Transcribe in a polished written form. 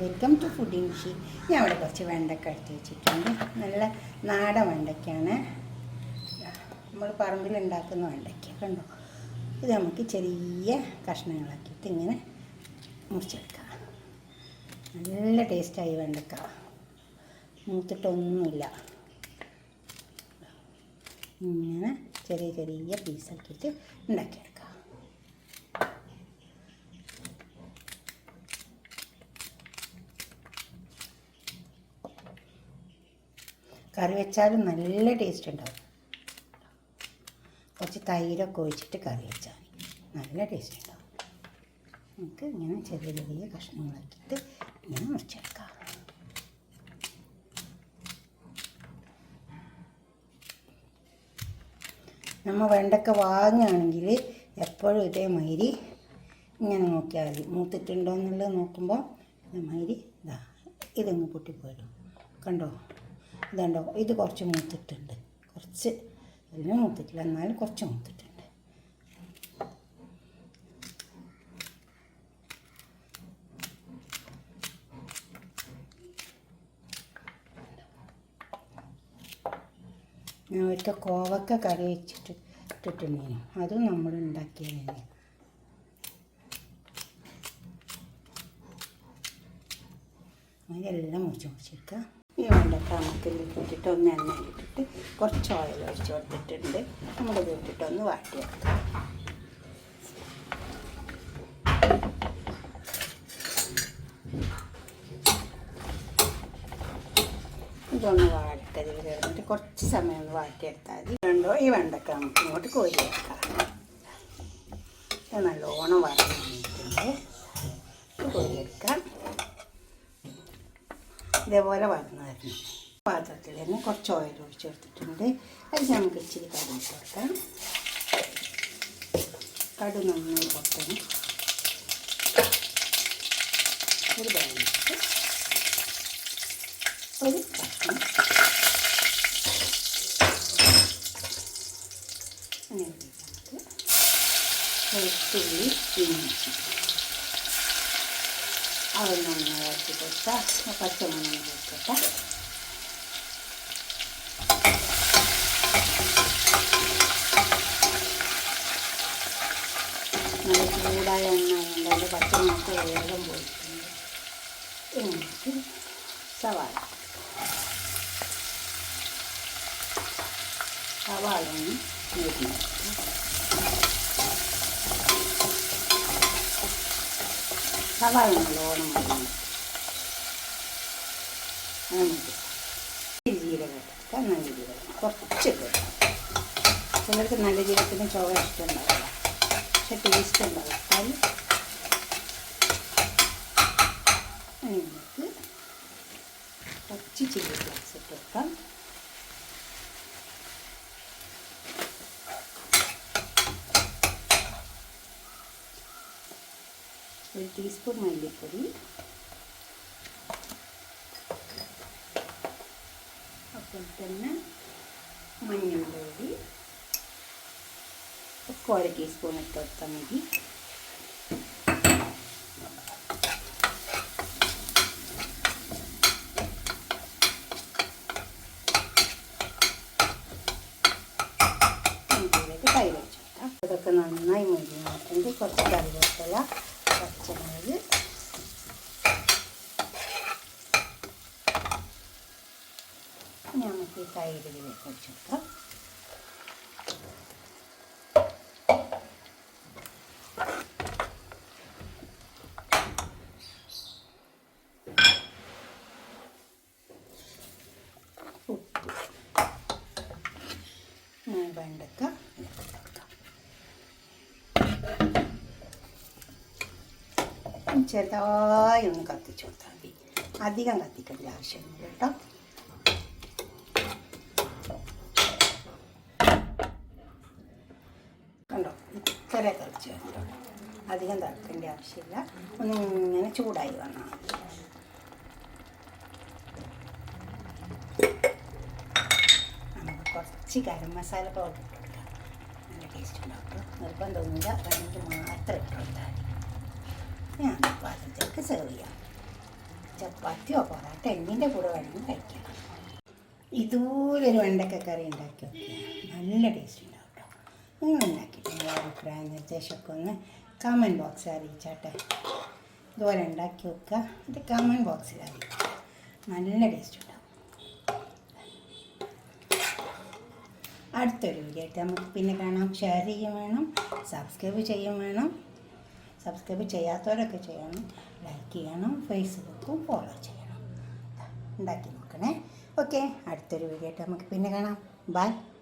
Welcome to food ഇൻഷി. ഞാൻ ഇവിടെ കുറച്ച് വെണ്ടയ്ക്ക എടുത്ത് വെച്ചിട്ടുണ്ട്. നല്ല നാടൻ വെണ്ടയ്ക്കാണ്, നമ്മൾ പറമ്പിൽ ഉണ്ടാക്കുന്ന വെണ്ടയ്ക്ക. കണ്ടോ, ഇത് നമുക്ക് ചെറിയ കഷ്ണങ്ങളാക്കിയിട്ട് ഇങ്ങനെ മുറിച്ചെടുക്കാം. നല്ല ടേസ്റ്റായി വെണ്ടയ്ക്ക, മൂത്തിട്ടൊന്നുമില്ല. ഇങ്ങനെ ചെറിയ ചെറിയ പീസാക്കിയിട്ട് ഉണ്ടാക്കിയെടുക്കാം. കറി വെച്ചാലും നല്ല ടേസ്റ്റ് ഉണ്ടാവും. കുറച്ച് തൈരൊക്കെ ഒഴിച്ചിട്ട് കറി വെച്ചാൽ നല്ല ടേസ്റ്റ് ഉണ്ടാവും. നമുക്ക് ഇങ്ങനെ ചെറിയ ചെറിയ കഷ്ണങ്ങളാക്കിയിട്ട് ഇങ്ങനെ മുറിച്ചെടുക്കാം. നമ്മൾ വെണ്ടയ്ക്ക വാങ്ങുകയാണെങ്കിൽ എപ്പോഴും ഇതേമാതിരി ഇങ്ങനെ നോക്കിയാൽ മതി. മൂത്തിട്ടുണ്ടോ എന്നുള്ളത് നോക്കുമ്പോൾ ഇതേമാതിരി ഇതൊന്ന് പൊട്ടിപ്പോയിടും. കണ്ടോ, ഇതുണ്ടോ, ഇത് കുറച്ച് മൂത്തിട്ടുണ്ട്, കുറച്ച് എല്ലാം മൂത്തിട്ടില്ല, എന്നാലും കുറച്ച് മൂത്തിട്ടുണ്ട്. ഞാൻ ഒരിക്കൽ കോവക്ക കറി വെച്ചിട്ട് ഇട്ടിട്ടുണ്ടേനു, അതും നമ്മൾ ഉണ്ടാക്കിയത് തന്നെയാണ്. അതിലെല്ലാം മുറിച്ചെടുക്കുക. ഈ വെണ്ടയ്ക്ക നമുക്ക് ഇട്ടിട്ട് ഒന്ന് എണ്ണയിലിട്ടിട്ട് കുറച്ച് ഓയിൽ ഒഴിച്ച് കൊടുത്തിട്ടുണ്ട്. നമ്മളിത് ഇട്ടിട്ടൊന്ന് വാട്ടിയെടുക്കാം. ഇതൊന്ന് വാട്ടതിൽ കിടന്നിട്ട് കുറച്ച് സമയം ഒന്ന് വാട്ടിയെടുത്താൽ മതി. കണ്ടോ, ഈ വെണ്ടയ്ക്ക നമുക്ക് ഇങ്ങോട്ട് കോരി വെക്കാം. ഇത് നല്ലോണം വറന്നിട്ടുണ്ട്, കോരിയെടുക്കാം. ഇതേപോലെ വറന്ന് തരണം. പാത്രത്തിൽ തന്നെ കുറച്ച് ഓയിൽ ഒഴിച്ച് കൊടുത്തിട്ടുണ്ട്. അതിൽ നമുക്ക് ഇച്ചിരി കടുക് ഇട്ട് കൊടുക്കാം. കടുക് നന്നായി പൊട്ടണം. ഒരു ബാലൻസ് ഒരു കഷ്ണം അങ്ങനെ നമുക്ക് വെളുത്തുള്ളി ഇഞ്ചി അത് നന്നായി ഇറക്കി കൊടുത്താൽ പച്ചമുളക് കൊടുക്കട്ടെ. നല്ല ചൂടായ എണ്ണ കൊണ്ട് അതിൻ്റെ പച്ചമുളക് വേഗം പോയിട്ടുണ്ട്. എന്നിട്ട് സവാള ഒന്ന് നേരിടും. സവാള നല്ലോണം മതി. നമുക്ക് ജീരകം എടുക്കാം. നല്ല ജീരകം കുറച്ച് ഇടാം. ചിലർക്ക് നല്ല ജീരകത്തിന് ചുവ ഇഷ്ടമുണ്ടാവില്ല, പക്ഷെ ടേസ്റ്റ് ഉണ്ടാവും. നമുക്ക് കുറച്ച് ചില്ലി ഫ്ലേക്സ് ഇട്ട് വെക്കാം. ഒരു ടീസ്പൂൺ മല്ലിപ്പൊടി, അപ്പോൾ തന്നെ മഞ്ഞൾപ്പൊടി ഒക്കെ 1 ടീസ്പൂൺ ഇട്ട് കൊടുത്താൽ മതി. ഇതിലേക്ക് തൈര് വെച്ച് കൊടുക്കാം. ഇതൊക്കെ നന്നായി മുരിഞ്ഞിട്ടുണ്ട്. കുറച്ച് കറിവേപ്പില, പച്ചമുളക്, നമുക്ക് ഈ തൈരിലേക്ക് ഒഴിച്ച് കൊടുക്കാം. ഉപ്പ്, വെണ്ടയ്ക്ക ചെറുതായി ഒന്ന് കത്തിച്ച് കൊടുത്താൽ മതി. അധികം കത്തിക്കേണ്ട ആവശ്യമൊന്നുമില്ല കേട്ടോ. കണ്ടോ, ഇത്ര തിളച്ച് വരുന്നുണ്ടോ. അധികം തിളക്കേണ്ട ആവശ്യമില്ല. ഒന്നിങ്ങനെ ചൂടായി വന്നാൽ നമുക്ക് കുറച്ച് ഗരം മസാല പൗഡർ ഇട്ട് കൊടുക്കാം. നല്ല ടേസ്റ്റ് ഉണ്ടാവും. നിർബന്ധമൊന്നുമില്ല, വേണമെങ്കിൽ മാത്രം ഇട്ട് കൊടുത്താൽ മതി. ഞാൻ പാത്രത്തിലേക്ക് സെർവ് ചെയ്യാം. ചപ്പാത്തിയോ പൊറോട്ട എന്തിൻ്റെ കൂടെ വേണമെങ്കിൽ കഴിക്കാം. ഇതുപോലൊരു വെണ്ടക്ക കറി ഉണ്ടാക്കി നോക്കിയാൽ നല്ല ടേസ്റ്റ് ഉണ്ടാവും കേട്ടോ. നിങ്ങൾ ഉണ്ടാക്കിയിട്ട് നിങ്ങളുടെ അഭിപ്രായം നിർദ്ദേശമൊക്കെ ഒന്ന് കമൻറ്റ് ബോക്സിൽ അറിയിച്ചാട്ടെ. ഇതുപോലെ ഉണ്ടാക്കി വെക്കുക, ഇത് കമൻറ്റ് ബോക്സിൽ അറിയിക്കുക. നല്ല ടേസ്റ്റ് ഉണ്ടാവും. അടുത്തൊരു വീഡിയോ ആയിട്ട് നമുക്ക് പിന്നെ കാണാം. ഷെയർ ചെയ്യും വേണം, സബ്സ്ക്രൈബ് ചെയ്യും വേണം. സബ്സ്ക്രൈബ് ചെയ്യാത്തവരൊക്കെ ചെയ്യണം, ലൈക്ക് ചെയ്യണം, ഫേസ്ബുക്കും ഫോളോ ചെയ്യണം. ഉണ്ടാക്കി നോക്കണേ. ഓക്കെ, അടുത്തൊരു വീഡിയോ ആയിട്ട് നമുക്ക് പിന്നെ കാണാം. ബൈ.